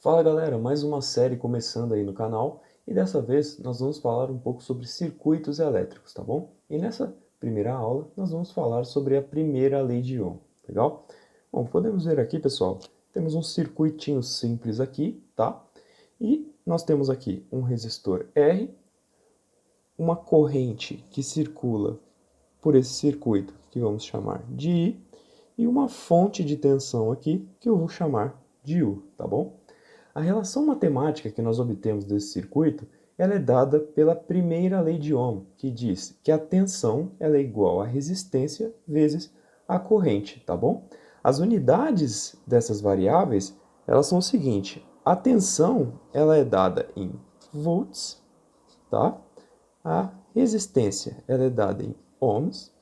Fala galera, mais uma série começando aí no canal e dessa vez nós vamos falar um pouco sobre circuitos elétricos, tá bom? E nessa primeira aula nós vamos falar sobre a primeira lei de Ohm, legal? Bom, podemos ver aqui pessoal, temos um circuitinho simples aqui, tá? E nós temos aqui um resistor R, uma corrente que circula por esse circuito que vamos chamar de I e uma fonte de tensão aqui que eu vou chamar de U, tá bom? A relação matemática que nós obtemos desse circuito ela é dada pela primeira lei de Ohm, que diz que a tensão ela é igual à resistência vezes a corrente, tá bom? As unidades dessas variáveis elas são o seguinte: a tensão ela é dada em volts, tá? A resistência ela é dada em ohms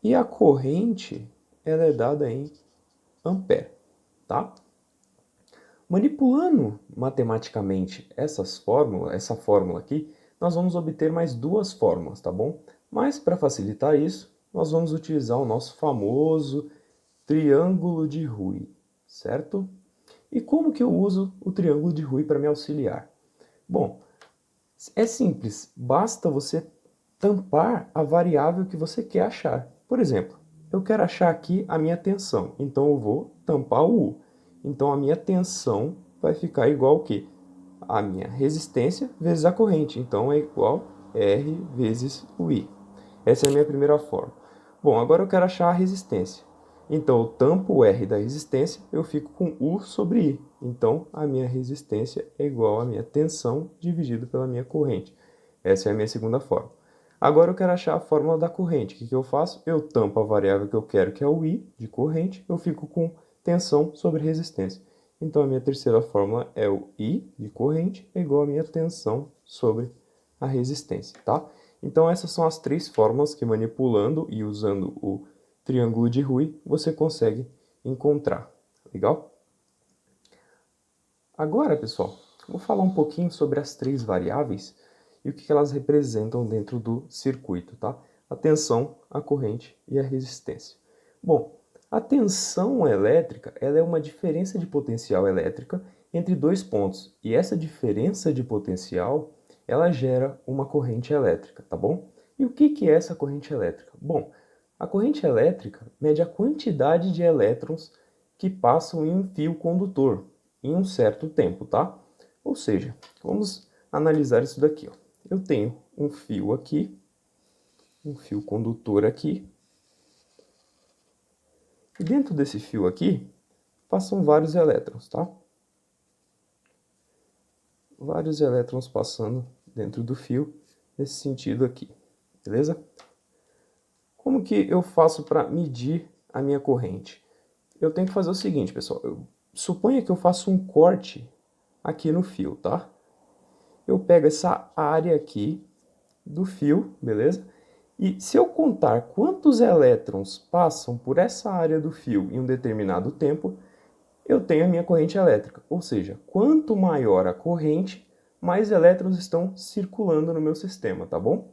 e a corrente ela é dada em ampere, tá? Manipulando matematicamente essa fórmula aqui, nós vamos obter mais duas fórmulas, tá bom? Mas para facilitar isso, nós vamos utilizar o nosso famoso triângulo de Rui, certo? E como que eu uso o triângulo de Rui para me auxiliar? Bom, é simples, basta você tampar a variável que você quer achar. Por exemplo, eu quero achar aqui a minha tensão, então eu vou tampar o U. Então a minha tensão vai ficar igual ao quê? A minha resistência vezes a corrente, então é igual R vezes o I. Essa é a minha primeira forma. Bom, agora eu quero achar a resistência. Então eu tampo o R da resistência, eu fico com U sobre I. Então a minha resistência é igual à minha tensão dividido pela minha corrente. Essa é a minha segunda forma. Agora eu quero achar a fórmula da corrente. O que eu faço? Eu tampo a variável que eu quero, que é o I de corrente, eu fico com tensão sobre resistência. Então a minha terceira fórmula é o I de corrente é igual à minha tensão sobre a resistência, tá? Então essas são as três fórmulas que manipulando e usando o triângulo de Rui você consegue encontrar, legal? Agora, pessoal, vou falar um pouquinho sobre as três variáveis e o que elas representam dentro do circuito, tá? A tensão, a corrente e a resistência. Bom, a tensão elétrica ela é uma diferença de potencial elétrica entre dois pontos e essa diferença de potencial ela gera uma corrente elétrica, tá bom? E o que é essa corrente elétrica? Bom, a corrente elétrica mede a quantidade de elétrons que passam em um fio condutor em um certo tempo, tá? Ou seja, vamos analisar isso daqui, ó. Eu tenho um fio aqui, um fio condutor aqui, e dentro desse fio aqui passam vários elétrons, tá? Vários elétrons passando dentro do fio nesse sentido aqui, beleza? Como que eu faço para medir a minha corrente? Eu tenho que fazer o seguinte, pessoal. Suponha que eu faço um corte aqui no fio, tá? Eu pego essa área aqui do fio, beleza? E se eu contar quantos elétrons passam por essa área do fio em um determinado tempo, eu tenho a minha corrente elétrica. Ou seja, quanto maior a corrente, mais elétrons estão circulando no meu sistema, tá bom?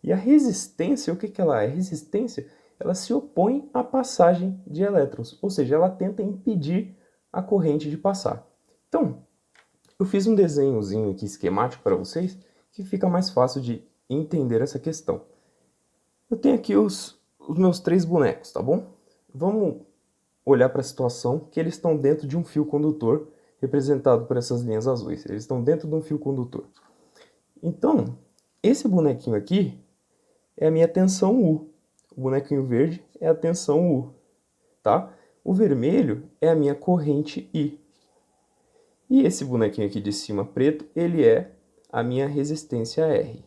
E a resistência, o que ela é? A resistência, ela se opõe à passagem de elétrons, ou seja, ela tenta impedir a corrente de passar. Então, eu fiz um desenhozinho aqui esquemático para vocês, que fica mais fácil de entender essa questão. Eu tenho aqui os meus três bonecos, tá bom? Vamos olhar para a situação que eles estão dentro de um fio condutor, representado por essas linhas azuis. Eles estão dentro de um fio condutor. Então, esse bonequinho aqui é a minha tensão U. O bonequinho verde é a tensão U, tá? O vermelho é a minha corrente I. E esse bonequinho aqui de cima preto, ele é a minha resistência R,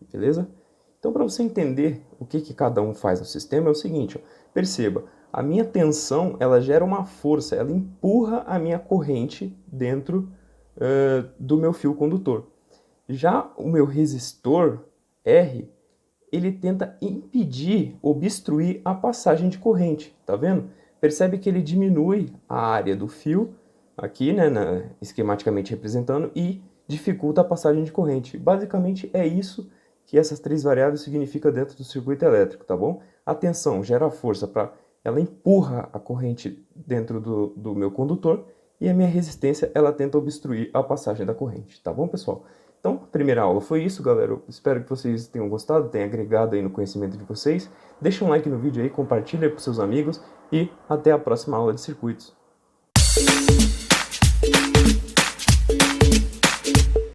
beleza? Então, para você entender o que cada um faz no sistema, é o seguinte, ó, perceba, a minha tensão, ela gera uma força, ela empurra a minha corrente dentro do meu fio condutor. Já o meu resistor R, ele tenta impedir, obstruir a passagem de corrente, tá vendo? Percebe que ele diminui a área do fio, aqui, né, esquematicamente representando, e dificulta a passagem de corrente. Basicamente é isso que essas três variáveis significam dentro do circuito elétrico, tá bom? A tensão gera força ela empurra a corrente dentro do meu condutor, e a minha resistência ela tenta obstruir a passagem da corrente, tá bom, pessoal? Então, a primeira aula foi isso, galera. Eu espero que vocês tenham gostado, tenham agregado aí no conhecimento de vocês. Deixa um like no vídeo aí, compartilha com seus amigos e até a próxima aula de circuitos.